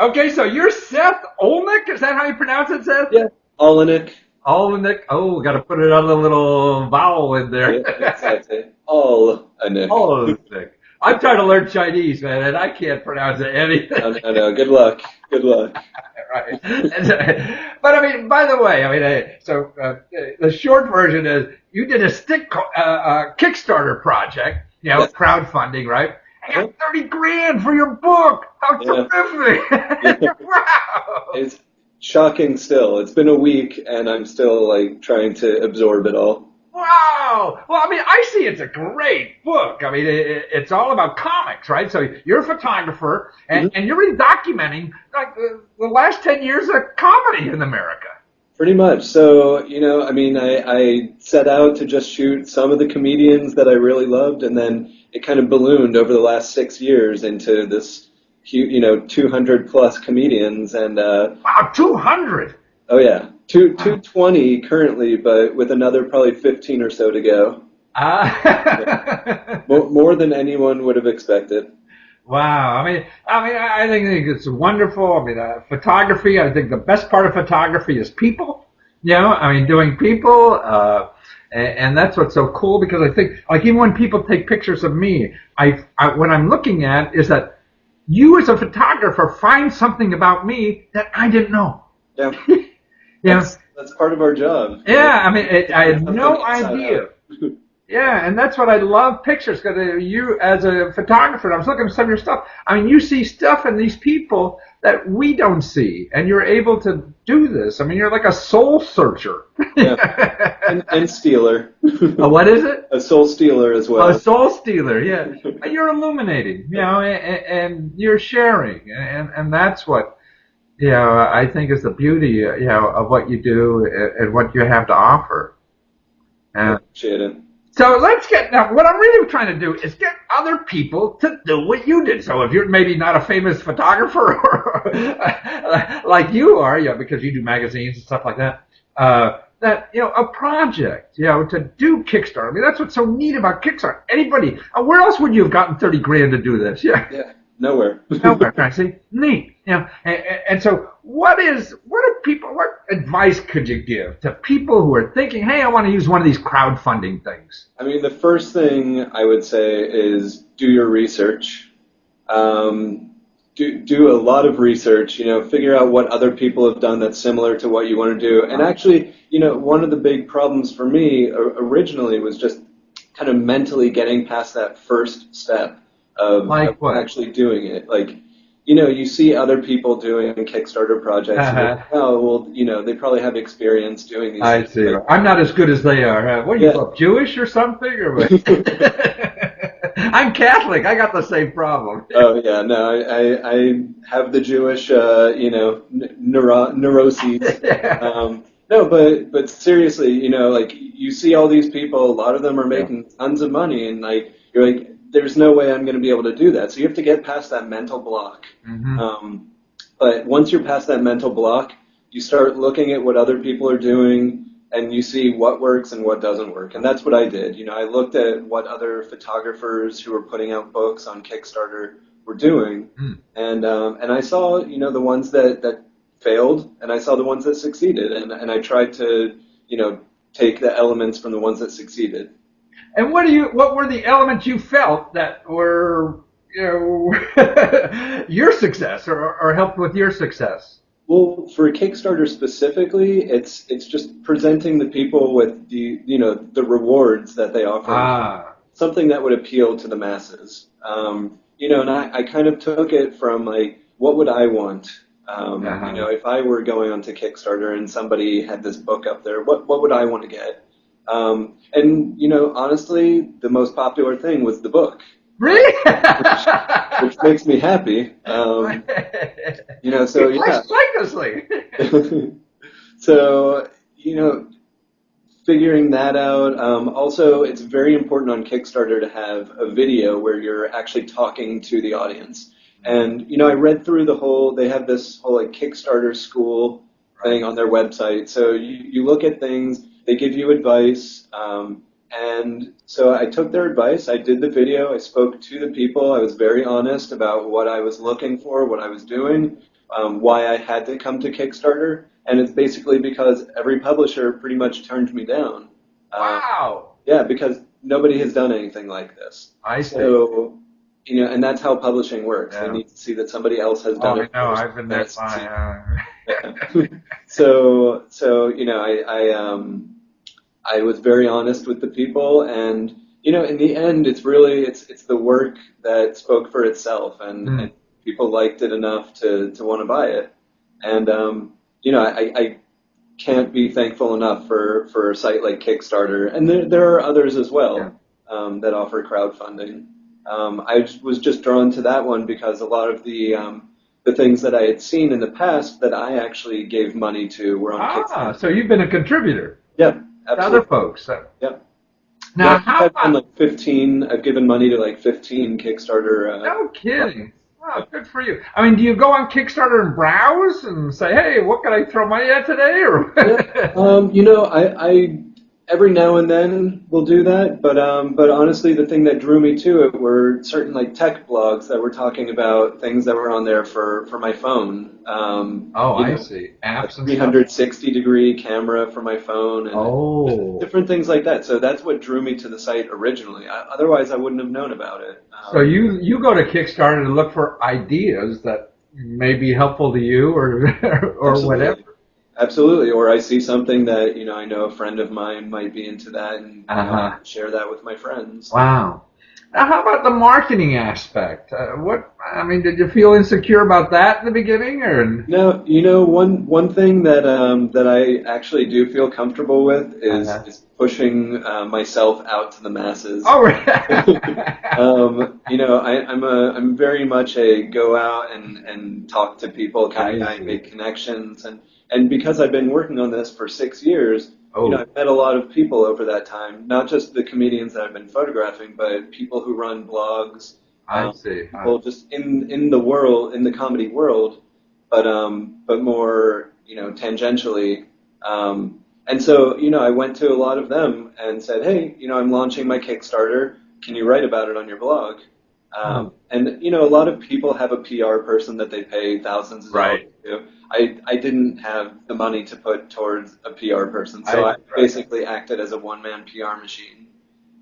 Okay, so you're Seth Olnick? Is that how you pronounce it, Seth? Yeah, Olenek. Olnick. Oh, got to put another little vowel in Yeah, there. exactly. Olenek. Olnick. I'm trying to learn Chinese, man, and I can't pronounce it anything. I know. Good luck. Good luck. Right. But I mean, by the way, I mean, the short version is you did a Kickstarter project, Yes. crowdfunding, right? I Uh-huh. got 30 grand for your book. How Yeah. terrific! Yeah. Wow. It's shocking still. It's been a week and I'm still like trying to absorb it all. Wow! Well, I mean, I see it's a great book. I mean, it's all about comics, right? So you're a photographer, Mhm. and you're really documenting like the last 10 years of comedy in America. Pretty much. So, I mean, I set out to just shoot some of the comedians that I really loved, and then it kind of ballooned over the last 6 years into this, 200 plus comedians, and Wow, 200. oh yeah, 220 currently, but with another probably 15 or so to go. Yeah. Uh, More than anyone would have expected. wow. I think it's wonderful. I mean, photography. I think the best part of photography is people. I mean, doing people. And that's what's so cool because I think, like, even when people take pictures of me, what I'm looking at is that you as a photographer find something about me that I didn't know. Yeah, Yeah. that's part of our job. Yeah. I mean, I had Something no inside idea. out. Yeah, and that's what I love pictures because you, as a photographer, I was looking at some of your stuff. I mean, you see stuff in these people that we don't see, and you're able to do this. I mean, you're like a soul searcher. Yeah, and stealer. What is it? A soul stealer as well. A soul stealer. Yeah, and you're illuminating. And you're sharing, and that's what I think is the beauty of what you do and what you have to offer. I appreciate it. So now what I'm really trying to do is get other people to do what you did. So if you're maybe not a famous photographer or like you are, because you do magazines and stuff like that, a project, to do Kickstarter. I mean, that's what's so neat about Kickstarter. Anybody, where else would you have gotten 30 grand to do this? Yeah. Yeah, nowhere. Nowhere, can I see? Neat. And so what advice could you give to people who are thinking, hey, I want to use one of these crowdfunding things? I mean, the first thing I would say is do your research. Do a lot of research, figure out what other people have done that's similar to what you want to do. And actually, one of the big problems for me originally was just kind of mentally getting past that first step of Like what? actually doing it. Like, you see other people doing Kickstarter projects, and you're like, oh, well, they probably have experience doing these I things. see. Like, I'm not as good as they are. What are you, Yeah. Jewish or something? Or what? I'm Catholic. I got the same problem. Oh yeah, no, I have the Jewish, neuroses. No, but seriously, like you see all these people, a lot of them are making tons of money, and like you're like, there's no way I'm going to be able to do that. So you have to get past that mental block. Mm-hmm. But once you're past that mental block, you start looking at what other people are doing, and you see what works and what doesn't work. And that's what I did. I looked at what other photographers who were putting out books on Kickstarter were doing, and I saw, the ones that failed, and I saw the ones that succeeded, and I tried to, take the elements from the ones that succeeded. And what were the elements you felt that were, your success or helped with your success? Well, for Kickstarter specifically, it's just presenting the people with the rewards that they offer, something that would appeal to the masses. And I kind of took it from like, what would I want? If I were going onto Kickstarter and somebody had this book up there, what would I want to get? And honestly, the most popular thing was the book. Really? which makes me happy. So yeah. Recklessly. So, figuring that out. Also, it's very important on Kickstarter to have a video where you're actually talking to the audience. And, I read through they have this whole like Kickstarter school thing on their website. So you look at things, they give you advice, And so I took their advice. I did the video. I spoke to the people. I was very honest about what I was looking for, what I was doing, why I had to come to Kickstarter. And it's basically because every publisher pretty much turned me down. Wow. Yeah, because nobody has done anything like this. I see. So, and that's how publishing works. Yeah. They need to see that somebody else has done it. I know. I've been there. So, I was very honest with the people, and in the end, it's the work that spoke for itself, and people liked it enough to want to buy it, and I can't be thankful enough for a site like Kickstarter, and there are others as well that offer crowdfunding. I was just drawn to that one because a lot of the things that I had seen in the past that I actually gave money to were on Kickstarter. So you've been a contributor. Yeah. Absolutely. Other folks. So. Yep. Now, I've done 15. I've given money to 15 Kickstarter. No kidding. Oh, good for you. I mean, do you go on Kickstarter and browse and say, "Hey, what can I throw money at today?" Or I every now and then will do that, but honestly, the thing that drew me to it were certain tech blogs that were talking about things that were on there for my phone. I see. Apps and 360-degree camera for my phone, and different things like that. So that's what drew me to the site originally. Otherwise, I wouldn't have known about it. So you go to Kickstarter to look for ideas that may be helpful to you or whatever. Absolutely, or I see something that I know a friend of mine might be into that, and share that with my friends. Wow. Now, how about the marketing aspect? Did you feel insecure about that in the beginning, or no? One thing that I actually do feel comfortable with is pushing myself out to the masses. Oh, right. I'm very much a go out and talk to people kind of guy, make connections, and because I've been working on this for 6 years, I've met a lot of people over that time, not just the comedians that I've been photographing, but people who run blogs. I see. People just in the world, in the comedy world, but more, tangentially. And so, I went to a lot of them and said, hey, I'm launching my Kickstarter. Can you write about it on your blog? And, a lot of people have a PR person that they pay thousands of dollars to. I didn't have the money to put towards a PR person, so I basically acted as a one-man PR machine.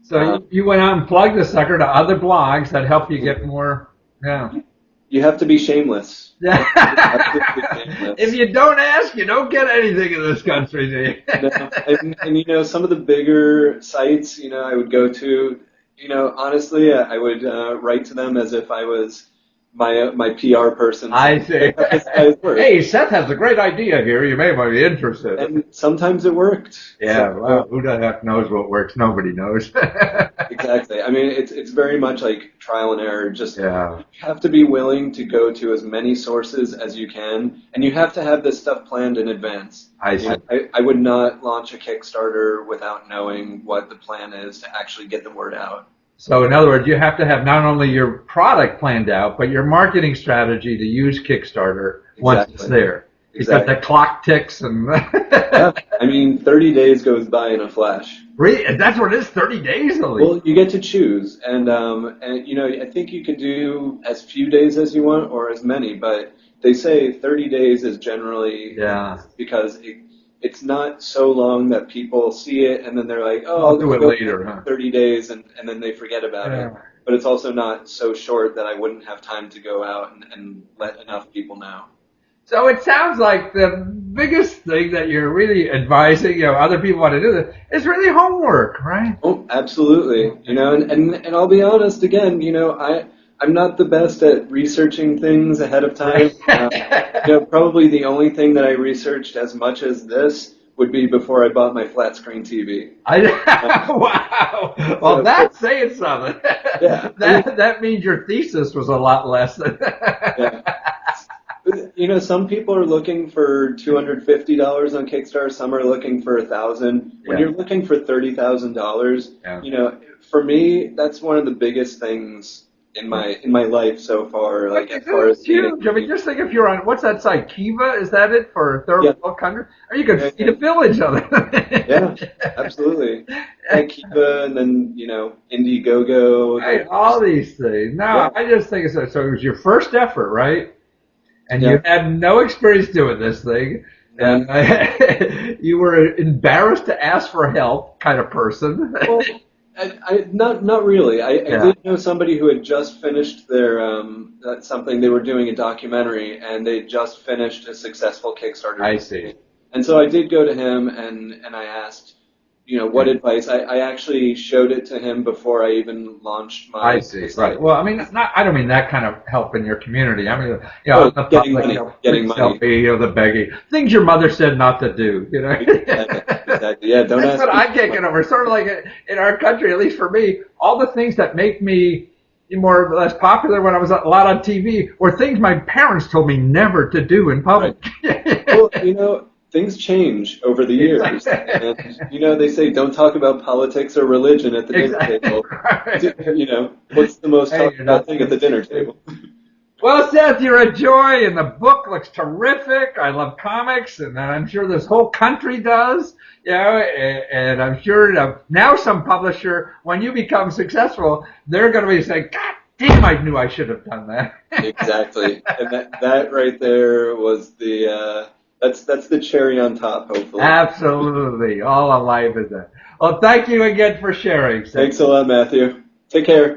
So you went out and plugged the sucker to other blogs that help you get more, You have to be shameless. Yeah. If you don't ask, you don't get anything in this country, do you? And some of the bigger sites, I would go to, honestly, I would write to them as if I was my PR person. I see. Hey, Seth has a great idea here. You may be interested. And sometimes it worked. Yeah, well, who the heck knows what works? Nobody knows. Exactly. I mean, it's very much like trial and error. Just you have to be willing to go to as many sources as you can, and you have to have this stuff planned in advance. I see. I would not launch a Kickstarter without knowing what the plan is to actually get the word out. So in other words, you have to have not only your product planned out, but your marketing strategy to use Kickstarter once it's there. Because the clock ticks and... Yeah. I mean, 30 days goes by in a flash. Really? That's what it is, 30 days only? Well, you get to choose. And I think you can do as few days as you want or as many, but they say 30 days is generally... Because it's not so long that people see it and then they're like, I'll do it later. 30 days and then they forget about it. But it's also not so short that I wouldn't have time to go out and let enough people know. So it sounds like the biggest thing that you're really advising, other people want to do this is really homework, right? Oh, absolutely. And I'll be honest again, I'm not the best at researching things ahead of time. Probably the only thing that I researched as much as this would be before I bought my flat screen TV. Wow. Well, that's saying something. Yeah. That means your thesis was a lot less than. Some people are looking for $250 on Kickstarter. Some are looking for $1,000. When you're looking for $30,000, for me, that's one of the biggest things in my life so far. Like as far as huge. I mean, just think if you're on what's that site? Kiva, is that it for third world country? Or you could feed a village of it. Yeah, absolutely. Like Kiva, and then Indiegogo. Right, all these things. No, I just think so. So it was your first effort, right? And you had no experience doing this thing. And you were embarrassed to ask for help kind of person. Well, not really. I did know somebody who had just finished their something. They were doing a documentary, and they just finished a successful Kickstarter. I see. And so I did go to him, and I asked, what advice. I actually showed it to him before I even launched my. I see. Right. Well, I mean, I don't mean that kind of help in your community. I mean, the getting public, money, getting money, the begging, things your mother said not to do. Exactly. Yeah. Don't That's ask. what I'm taking over. Sort of like in our country, at least for me, all the things that make me more or less popular when I was a lot on TV were things my parents told me never to do in public. Right. Well, things change over the years. And, they say don't talk about politics or religion at the dinner table. Right. What's the most talked about thing at the dinner table? Well, Seth, you're a joy, and the book looks terrific. I love comics, and I'm sure this whole country does. And I'm sure now some publisher, when you become successful, they're going to be saying, God damn, I knew I should have done that. Exactly. And that right there was the... That's the cherry on top, hopefully. Absolutely. All of life is that. Well, thank you again for sharing. Thanks a lot, Matthew. Take care.